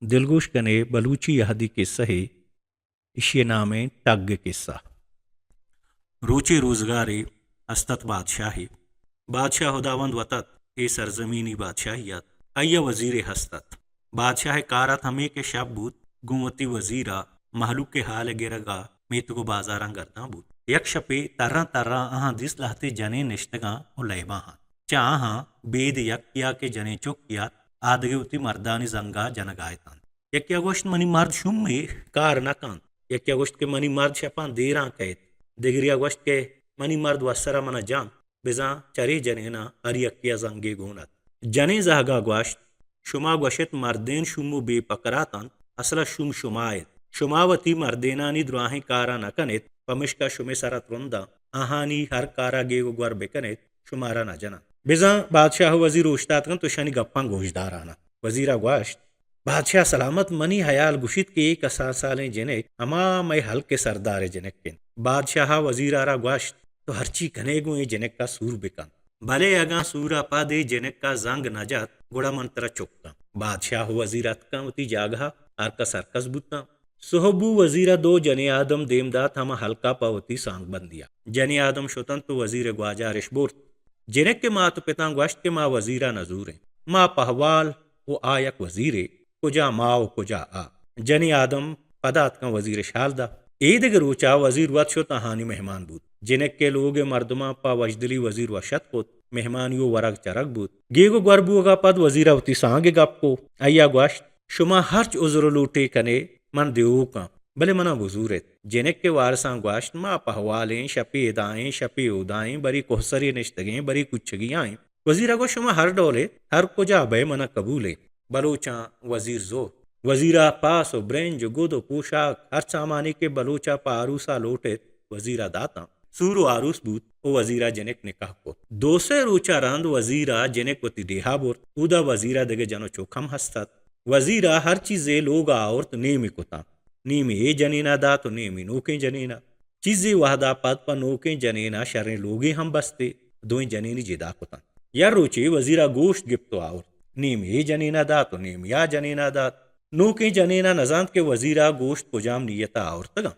दिलगोश कने बलूची यहदी किस्सा है। इशिये नामे टग किस्सा। रोचे रोजगारे हस्तत बादशाही। बादशाह खुदावंद वतत ए सरजमीनी बादशाहियत अय्या वजीर हस्तत। बादशाह कारत हमें के शब बूत गुमती वजीरा महलूक के हाल गिरगा मेत को बाजारां करता बूत। यक शपे तरह तरह अहाँ दिस लहते जने निश्तगा उलैबा हाँ चाह बेद यक किया के जने चुक किया आदगे उती मर्दानी जंगा जनगायतान। यक गोश्त मनी मर्द शुम में कार नकान। यक गोश्त के मनी मर्द शपान देरा कैत दिगरिया गोश्त के मनी मर्द वसरा मना जान बिजा चरे जनेना अरियकिया जंगे गोनत जने जहगा गोश्त शुमा गोशत मर्देन शुमु बेपकरातन असला शुम शुमायत शुमावती मर्देनानी द्राही कारा नकनित पमिश्का शुमे सरत रुंदा आहानी हर कारा गेगो ग्वर बेकनित शुमारा न जना बिजा बादशाह वजीर उश्तात तो शनि गप्पा गोशदार आना वजीरा गोश्त बादशाह सलामत मनी हयाल गुशित के एक साले जनेक अमा मैं हल्के सरदार जनेक किन बादशाह वजीरारा गोश्त तो हरची कनेगो ये जनेक का सूर बिकन भले अगा सूरा पा दे जनेक का जंग नजात गुड़ा मंत्र चुकता बादशाह वजीरत का उती जागा आर का सरकस बुता सोहबू वजीरा दो जने आदम देमदात हम हल्का पावती सांग बन दिया जने आदम शुतन तो वजीर ग्वाजा रिशबोर जनेक के माँ तो पिता गोश्त के माँ वजीरा नजूर माँ पहवाल वो आयक वजीरे कुजा माओ कुजा आ जनी आदम पदात का वजीर शालदा ईद रोचा वजीर वत शो तहानी मेहमान बूत जिनक के लोग मर्दमा पा वजदली वजीर वशत पुत मेहमानियो वरग चरग बूत गेगो गरबुगा पद वजीरावती सांगे गप्पो अय्या गोश्त शुमा हर्च उजर लूटे कने मन देऊ का भले मना वजूरत जिनक के वारसा गोश्त माँ पहवालें शपे दाएं शपे उदाएं बरी कोहसरी निश्तगें बरी कुछगी आए वजीरा को शुमा हर डोले हर कुजा बे मना कबूले बलोचा वजीर जो वजीरा पास ब्रेंज गुदो पोशाक हर सामानी के बलोचा पारूसा लोटे वजीरा दाता सूरो आरूस बूत ओ वजीरा जनेक निकाह को दोसे रोचा रांद वजीरा जनेक वती देहा बोर उदा वजीरा दगे जनो चोखम हस्तत वजीरा हर चीजे लोगा और नेमी कुता नेमी ए जनीना दा तो नेमी नोके जनीना चीजे वहदा पद पर नोके जनीना शरे लोगे हम बसते दो जनीनी जिदा कुता यार रोचे वजीरा गोश्त गिफ्तो और नीम ए जनीना दात तो नीम या जनीना दात नोके जनीना नजांत के वजीरा गोश्त पुजाम नियता और तगा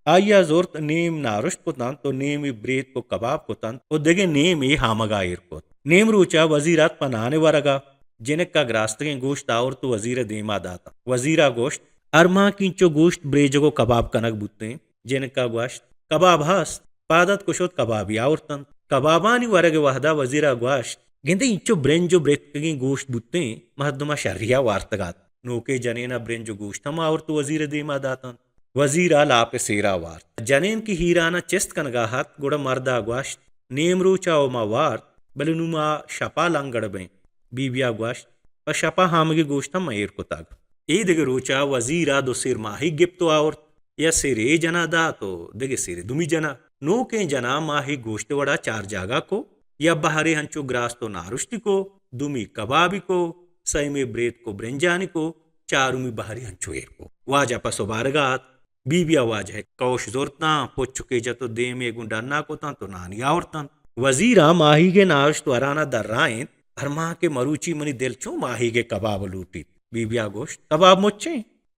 आया जोरत नीम नारुष्ट पुतन तो नीम ब्रेत को कबाब पुतन और देगे नीम ए हामगायर को नीम रोचा वजीरात पनाने वरगा जिनक का ग्रास्तगे गोश्त और तो वजीर देमा दाता वजीरा गोश्त अरमा किंचो गोश्त ब्रेजगो कबाब कनक बुते जिनक का गोश्त कबाब हस्त पादत कुशोत कबाब यावरतन कबाबानी वरग वहदा वजीरा गोश्त गिंदे इंचो ब्रेंजो ब्रेतगी गोश्त बुत्ते महदमा शरिया वार्तगात नोके जनेना ब्रेंजो गोश्त हम और तो वजीर देमा दातन वजीरा लाप सेरा वार जनेन की हीराना चेस्त कनगाहत गुड़ा मर्दा गोश्त नेमरो चाओमा वार बलनुमा शपा लंगड़ बे बीबिया गोश्त पर शपा हामगे गोश्त हम मयर को ताग ए दिगे रोचा वजीरा दो सिर माही गिप्तो और या सिरे जना दा तो दिगे सिरे दुमी जना नोके जना माही गोश्त वड़ा चार जागा को या बहरे हंचो ग्रास तो नारुष्टि को दुमी कबाबी को सई में ब्रेत को ब्रेंजानी को चारुमी बहरी हंचो एर को वाजा पसो बारगात बीबिया वाज है कौश जोरता पोच चुके जतो दे में गुंडाना को ता तो नानी आवरतन वजीरा माही के नारुष्ट तो अराना दर्राएं हरमा के मरूची मनी दिल चो माही के कबाब लूटी बीबिया गोश्त कबाब मुच्चे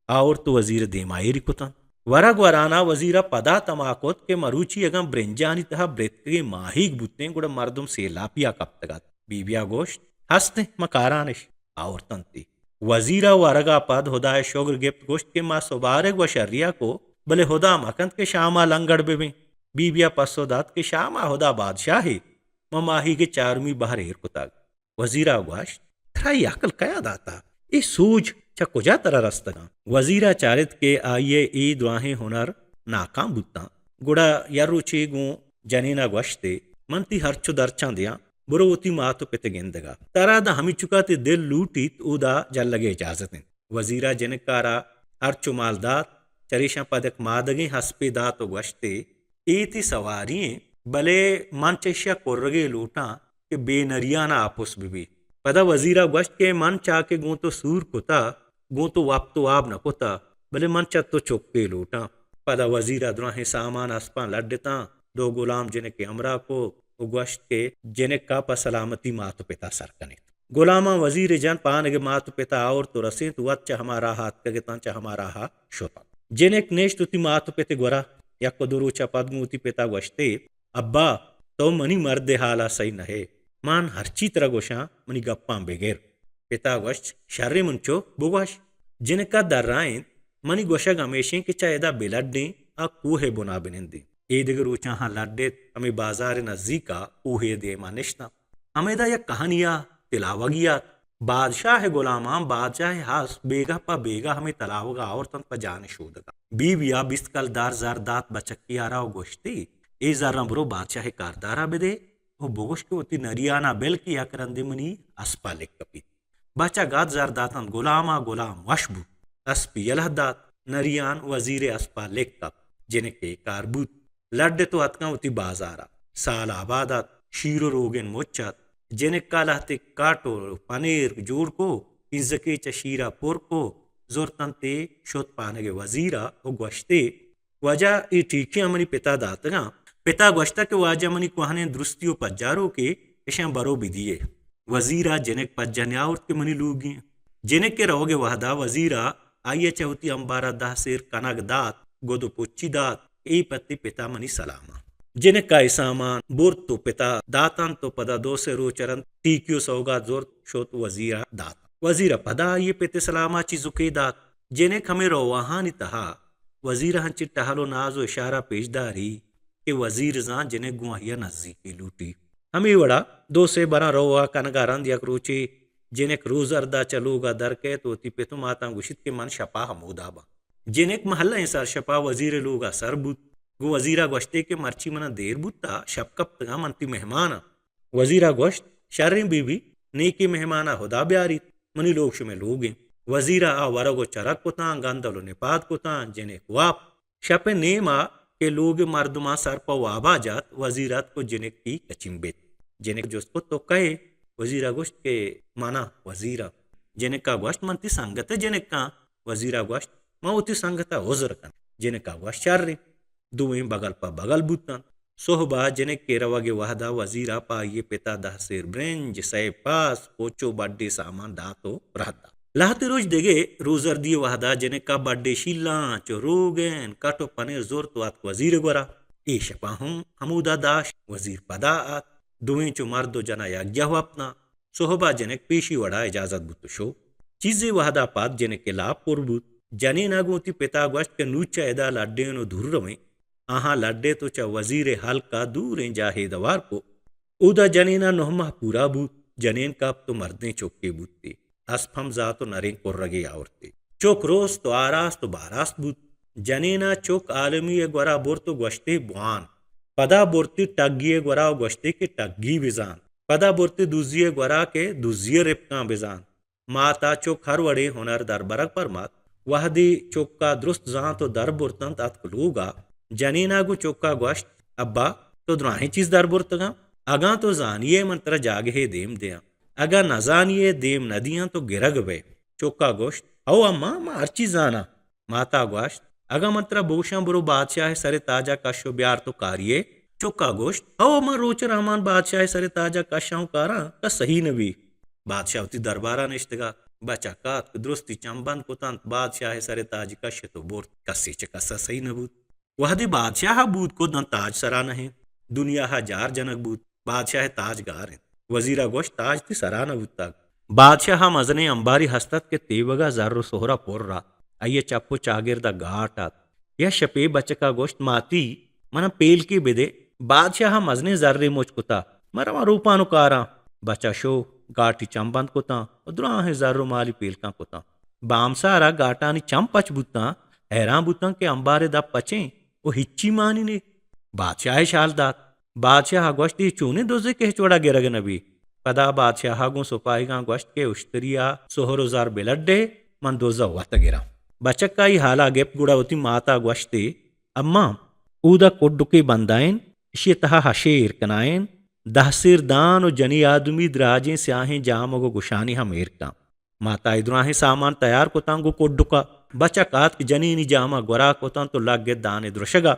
और तो वजीर देमायरी कुतन वरग वराना वजीरा पदा तमाकोत के मरूची अगम ब्रेंजानी तहा ब्रेत के माही बुत्ते गुड़ मर्दुम से लापिया कब तगत बीबिया गोश्त हस्ते मकारानिश और तंती वजीरा वरगा पद हुदाय शोगर गिफ्त गोश्त के माँ सुबारग व शर्रिया को भले हुदा मकंद के शामा लंगड़ बेबे बीबिया पसोदात के शामा हुदा बादशाही ममाही के चारमी बहर एर कुताग वजीरा गोश्त थराई अकल कया दाता इस सूझ कुजा तरह रस्तगा वजीरा चारित के आइये ई दुआहे हुनर नाकाम बुत्ता गुड़ा यरुची गु जनीना गोश्ते मंती हरचो दरचा दिया बुरोती मातो पिते गेंदगा तारा दा हमी चुका ते दिल लूटीत उदा जल लगे इजाजतें वजीरा जनकारा हरचो मालदात चरिशा पदक मादगे हस्पे दातो गोश्ते एती सवारिये भले मनचेशिया कोर्रगे लूटा के बेनरियाना आपुस बिबी पदा वजीरा गोश्त के मन चाके गो तो सूर कुता गो तो वाप तो आब न कोता भले मन चत तो चौके लूटा पदा वजीरा द्राहे सामान अस्पा लड्डता दो गुलाम जिने के अमरा को गोश्त के जिने का पर सलामती मातो पिता सरकने गुलामा वजीर जन पानगे मातु पिता और तो रसे तु वच्च हमारा हाथ कगे तंच हमारा हा शोता जेनेक नेश तुति मातु पिते गोरा यक्को दुरुचा पद्मूति पिता वश्ते अब्बा तो मनी मर्दे हाला सही नहे मान हरची तरह गोशा मनी गप्पा बेगेर पिता वश्च शर्रे मुंचो बुगवाश जिनका दर्राइन मनी गोशा गमेशे कि चाहेदा बेलड्डे आ कूहे बुना बिनिंदी एदिगर ऊंचा लड्डे हमें बाजार नजदीका ऊहे दे मानिश्ता हमेदा यह कहानिया तिलावगिया बादशाह है गुलामा बादशाह हास बेगा पा बेगा हमें तलावगा और तन पर जाने शोधगा बीविया बिस्तकल दार जार दात बचक्की आरा गोश्ती ए जरा ब्रो बादशाह कारदारा बेदे वो बोगोश के होती नरियाना बेल की याकरंदी मनी अस्पा लेक कपी बाचा गात जार दातन गुलामा गुलाम वशबू अस्पी यलह दात नरियान वजीर अस्पा लेक कप जिने के कारबूत लड्डे तो अतका होती बाजारा साल आबादात शीरो रोगेन मोच्चात जेने कालाहते काटो पनीर जोड़ को इज्जके चशीरा पुर को जोर तंते शोत पानगे वजीरा ओ गोश्ते वजा ई ठीकी अमनी पिता दातगा पिता गोश्ता के वाजा मनी कुहाने दुरुस्तियों पज्जारो के इशा बरो बिदिए वजीरा जेनेक पज्जन्याउर्त के मनी लूगी जेनेक के रहोगे वहदा वजीरा आइए चौथी अंबारा दाह सेर कनक दात गोदो पुच्ची दात ए पत्ती पिता मनी सलामा जिने का सामान बोर तो पिता दातन तो पदा दो से रो चरन टीक्यो सौगा जोर शोत वजीरा दात वजीरा पदा ये पिते सलामा चीजुके दात जिने खमे रो वहानी तहा वजीरा हंची टहलो नाजो इशारा पेशदारी के वजीर जा जिने गुआहिया नजदीकी लूटी हमें वड़ा दो से बना रोवा कनगारंद यक रोचे जिने रोज अर्दा चलोगा दर के तो ती पितु माता गुशित के मन शपा हमोदाबा जिने महल्ला सर शपा वजीर लोगा सरबूत गो वजीरा गोश्ते के मर्ची मना देर बुत्ता शपकप तगा मनती मेहमाना वजीरा गोश्त शर्री बीबी नेकी मेहमाना हुदा ब्यारी मनी लोग शुमे लोगे वजीरा आ वरगो चरक कोता गंदलो निपात कोता जिने वाप शपे नेमा के लोग मर्दमा सर पर वाबा जात वजीरात को जिने की कचिम्बेत जिने जोस्को तो कहे वजीरा गोश्त के माना वजीरा जिने का गोश्त मनती संगत जिने का वजीरा गोश्त मऊती संगता होजर कन जिने का गोश्त शर्री दुवें बगल पा बगल बुतन सोहबा जने केरवागे वहदा वजीरा पा ये पिता दह सेर ब्रेंज सै पास पोचो बड्डे सामान दातो रहता लाहते रोज देगे रोजर दिए वहदा जने का बड्डे शिल्ला चो रोगेन काटो पनेर जोर तो आत वजीर गोरा ए शपा हूं हमूदा दाश वजीर पदा आत दुवें चो मर्दो जना यज्ञ अपना सोहबा जने पेशी वड़ा इजाजत बुत शो चीजे वहदा पात जने के लाभ पुरबुत जने नागोती पिता गोश्त के नूचा एदा लड्डे नो धुर में आहा लड्डे तो चा वजीर हल्का दूर जाहे दवार को उदा जनेना नोहमा पूरा बूत जनेन का तो मर्दे चौके बूतते असफम जा तो नरेन को रगे आवरते चौक रोज तो आरास तो बारास बूत जनेना चौक आलमी गोरा बोर तो गोश्ते बुआन पदा बोरती टग्गिए गोरा गोश्ते के टग्गी बिजान पदा बोरती दूजिए गोरा के दूजिए रिपका बिजान माता चौक हर वड़े हुनर दर बरक पर मात वहदी चौक का दुरुस्त जहां तो दर बुरतन तत्कलूगा जनीनागु चौका गोश्त अब्बा तो द्राही चीज दर बुरतगा अगा तो जानिए मंत्र जागे देम दिया अगा न जानिए देम नदियां तो गिरग वे चौका गोश्त ओ अम्मा मा अर्ची जाना माता गोश्त अगा मंत्र बोशा बुरो बादशाह सरे ताजा कशो ब्यार तो कारिये चौका गोश्त ओ अम्मा रोच रहमान बादशाह सरे ताजा कशाऊ कारा का सही नबी बादशाह उती दरबारा निश्तगा बचा कात दुरुस्ती चंबन को तंत बादशाह सरे ताज कश तो बोर कसी चकसा सही नबूत वहदी बादशाह बूत को न ताज सराना है दुनिया हजार जनक बूत बादशाह ताजगार है वजीरा गोश्त ताज ती सराना बूता बादशाह मजने अंबारी हस्तत के तेवगा जर्रो सोहरा पोर्रा अये चप्पो चागिर दा घाटात यह शपे बचका गोश्त माती मन पेल की बिदे बादशाह मजने जर्रे मुचकुता मरमा रूपानुकारा बचा शो गाटी चंबंद कोता उद्रा है जर्रो माली पेलका कोता बामसारा गाटानी चंपच बुता हैरान बुता के अंबारे दा पचे ओ हिच्ची मानी ने बादशाह शालदात बादशाह गोश्त चूने दोजे के चोड़ा गिरग नबी पदा बादशाह गो सुपाईगा गोश्त के उश्तरिया सोहरोजार बिलड्डे मन दोजा वत गिरा बचक्का ही हाला गेप गुड़ा होती माता गोश्ते अम्मा ऊदा कोड्डुके बंदाइन इशे तहा हशेर कनाइन दहसिर दान और जनी आदमी द्राजे स्याहें जामगो गुशानी हमेर का माता इद्राहे सामान तैयार को तांगो कोड्डुका बचा कात जनीनी जामा गोरा कोतान तो लागे दाने द्रशगा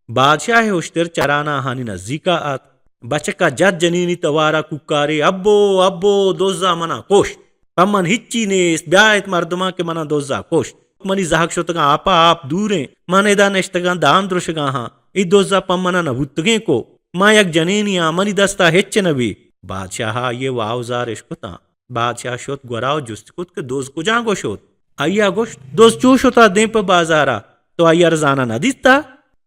बादशाह उश्तर चराना हानि नजदीका आत बचका जत जननी तवारा कुक्कारे अब्बो अब्बो दोजा मना कोश पम्मन हिच्ची नेस ब्यायत मर्दमा के मना दोजा कोश मनी जहक शोतगा आपा आप दूरे मने दा नेश्तगा दाम दृशगा हा ई दोजा पम्मना नबुत्तगे को मायक जनेनिया मनी दस्ता हेच्च नबी बादशाह ये वावजार इश्कुता बादशाह शोत गोराव जुस्तकुत के दोज कुजा गोशोत अय्या गोश दोज चूश होता दे पर बाजारा तो अय्या रजाना न दिसता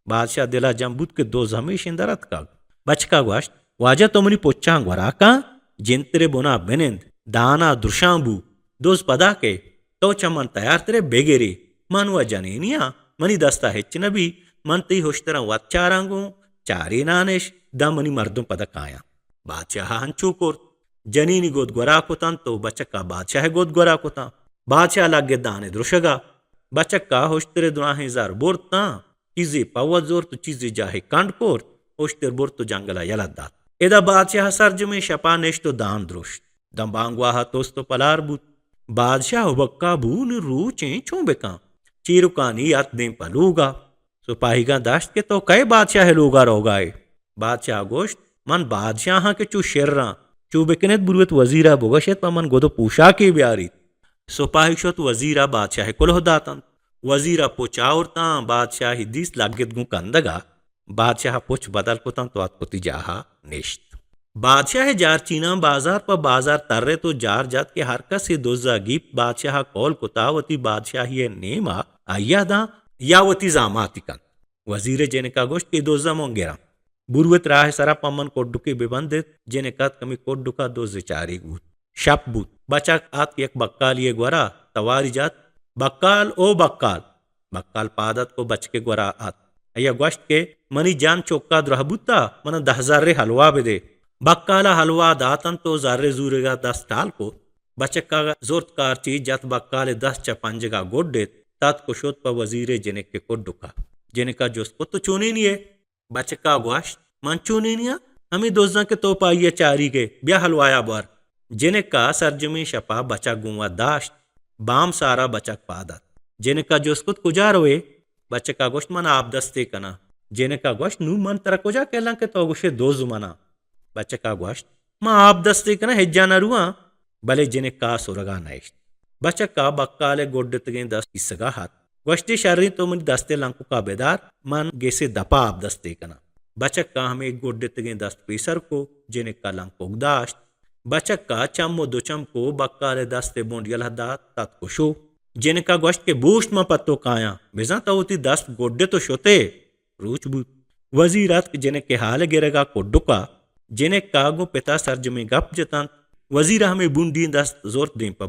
बादशाह दिला जम्बुत के दोज हमेश इंदरत का बचका गोश्त वाजा तो मनी पोच्चा गोराका जिंतरे बोना बेनेंद दाना दुर्शांबू दोज पदा के तो चमन तैयार तेरे बेगेरे मनवा जनेनिया मनी दस्ता हेच्च नबी मन ती होश्तरा वच्चारांगू चारे नानेश दा मनी मर्दों पदकाया बादशाह हंचू कोर जनीनी गोद गोरा कोतान तो बचक्का बादशाह गोद गोरा कोता बादशाह लागे दाने दृशगा बचक्का होश्तरे दुराहे जार बोरता चीजे पवा जोर तो चीजे जाहे कांड कोर होश्तर बोर तो जंगला यलद्दा एदा बादशाह सर्ज में शपा नेश तो दान द्रोश दंबांगवाहा तोस्तो पलार बुत बादशाह बक्का बून रूचे चूबेका चीरुकानी यात दे पलूगा सुपाहीगा दाश्त के तो कई बादशाह लोगा रोगाए बादशाह गोश्त मन बादशाह के चू शेर्रा चूबेकनेत बुरुवत वजीरा बोगशेत पमन गोदो पूछा के ब्यारी सुपाही शोत वजीरा बादशाह कुलह दातन वजीरा पोचाउरता बादशाह दिस लागेत गु कंदगा बादशाह पोच बदल कोता तो आतपोती जाहा नेश्त बादशाह जार चीना बाजार पर बाजार तर्रे तो जार जात के हरकत से दोजा गीप बादशाह कौल कोतावती बादशाही नेमा अय्यादा यावती जामातिकन वजीर जेने का गोश्त के दोजा मोंगेरा बुरुवत राह सरा पम्मन कोड्डुके बेबंदित जेने कत कमी कोड्डुका दोजे चारी गुत शप बुत बचा आत एक बक्काल ये ग्वरा तवारी जात बक्काल ओ बक्काल बक्काल पादत को बच के ग्वरा आत अय्या गोश्त के मनी जान चौका द्रहबुता मन 10,000 हलवा बेदे बक्काला हलवा दातन तो जारे जूरेगा 10 टाल को बचक्का जोरतकार चीज जत बक्काले 10 चपंजगा गोड्डे तात को शोत पर वजीरे जेने के कोड्डुका जेने का जोस्को तो चुनी नहीं है बचक्का गोश्त मन चुनी नहीं हमें दोजा के तो पाइये चारी के ब्या हलवाया बार जेने का सरजमी शपा बचा गुआ दाश्त बाम सारा बचक पादत जेने का जोस्कुत कुजार हुए बचका गोश्त मना आप दस्ते कना जेने का गोश्त नू मन तरह कुजा कहला के तो गोशे दोज मना बचका गोश्त मां आप दस्ते कना हेज्जा न रुआ भले जेने का सुरगा नैश्त बचका बक्काले गोड्डतगे 10 इसगा हाथ गोश्ती शर्री तो मन दस्ते लंकु का बेदार मन गेसे दपा आप दस्ते कना बचका हमें गोड्डतगे 10 पीसर को जेने का लंकु दाश्त बचक्का चम्मो दुचम को बक्काले दस्ते बोंडियल हदा तत कुशो जेने का गोश्त के बूस्ट में पत्तो काया बेजा तवती 10 गोड्डे तो शोते रूच बूत वजीरात जेने के हाल गिरेगा कोड्डुका जेने कागो पिता सर्ज में गप जतन वजीरा हमें बूंदी 10 जोर दे पर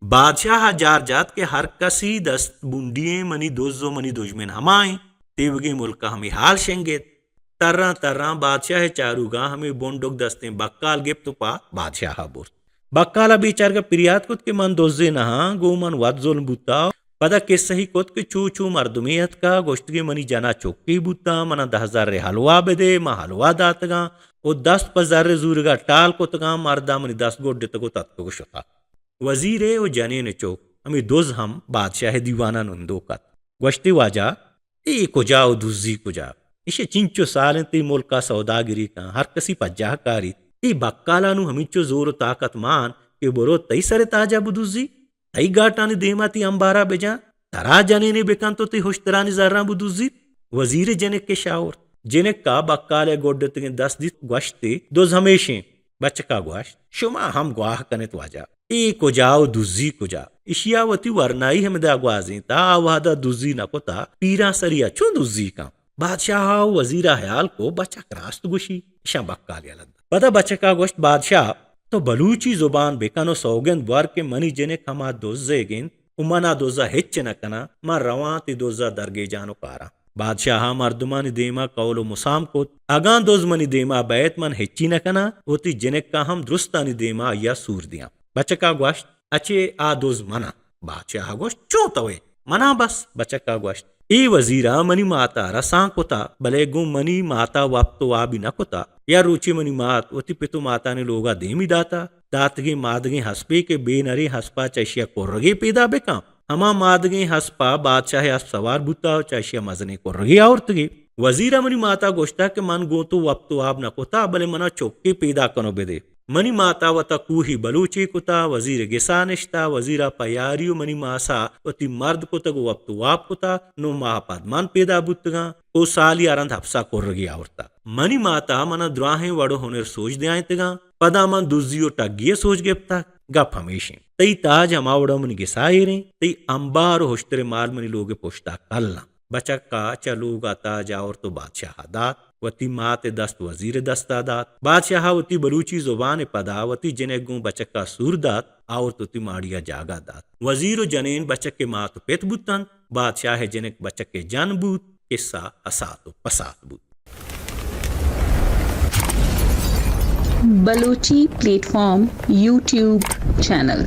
बादशाह जार जात के हर कसी 10 बूंदिये मनी दोजो मनी दुश्मन हमाए तेवगे मुल्का हमें हाल शेंगे तर्रा तर्रा बादशाह चारूगा हमें बोंडोक दस्ते बक्काल गिप तो पा बादशाह बोर बक्काला बेचार का प्रियात कुत के मन दोजे नहा गो मन वद जोल बुता पदा के सही कुत के चू चू मर्दुमियत का गोश्त के मनी जना चौकी बुता मना 10,000 हलवा बेदे मा हलवा दातगा ओ 10,000 जूरगा टाल कोतगा मर्दा मनी 10 गोड्डे तको तत्को शता वजीरे ओ जने ने चौक हमें दोज हम बादशाह दीवाना नंदो कत गोश्ती वाजा ए कुजाओ दुजी कुजा इसे चिंचो सालें ती मुल्का सौदागिरी का हर कसी पज्जाहकारी ई बक्कालानु हमिचो जोर ताकत मान के बोरो तई सरे ताजा बुदुजी तई गाटानी देमाती अंबारा बेजा तरा जने ने बेकांतो ती होश्तरानी जर्रा बुदुजी वजीर जने के शावर जने का बक्काले गोड्डते 10 दिन गोश्ते दोज हमेशे बचका गोश्त शुमा हम ग्वाह कने वाजा ए को जाओ दुजी को जा इशियावती वरनाई हम दा ग्वाजी ता वादा दुजी न कोता पीरा सरिया चो दुजी का बादशाह वजीरा हयाल को बचक रास्त गुशी शा बक्काल यालद पदा बचका गोश्त बादशाह तो बलूची जुबान बेकानो सौगंद बार के मनी जने खमा दोजेगिन उमना दोजा हिच्च न कना मा रवाती दोजा दरगे जानो पारा बादशाह मर्दुमानी देमा कौलो मुसाम को अगां दोज मनी देमा बैत मन हिच्ची न कना होती जने का हम दुरुस्तानी देमा या सूर दिया बचका गोश्त अचे आ दोज मना बादशाह गोश्त चोतवे मना बस बचका गोश्त ए वजीरा मनी माता रसा कोता भले गु मनी माता वाप्तो वाबी न कोता या रुचि मनी मात वती पितु माता ने लोगा देमी दाता दातगे मादगे हसपे के बेनरे हसपा चशिया कोर्रगे पैदा बेका हमा मादगे हसपा बादशाह हस सवार बुता चशिया मजने कोर्रगे औरतगे वजीरा मनी माता गोश्ता के मन गो तो वप तो आप न कोता बले मना चौके पैदा कनो बेदे मनी माता वता कूही बलूची कुता वजीर गिसा निश्ता वजीरा पयारियो मनी मासा वती मर्द को तगो वप तो आप कुता नो महापाद मन पैदा बुतगा ओ साली आरंध हफ्सा कोर्रगी आवरता मनी माता मना द्राहे वड़ो होने सोच दे आयतगा पदा मन दुजियो टगिये सोच गेप्ता गप हमेशे तई ताज अमावड़ा मनी गिसाइरे तई अंबार होश्तरे माल मनी लोगे पोश्ता कलना बचक का चलो गाता जाओर तो बादशाह दात वती माते दस्त वजीर दस्ता दात बादशाह वती बलूची जुबान पदा वती जने गु बचक का सूर दात और तो ती माड़िया जागा दात वजीर जनेन बचक के मात पेत बुतन बादशाह जने बचक के जन बूत किस्सा असात पसात बूत। Balochi platform YouTube channel.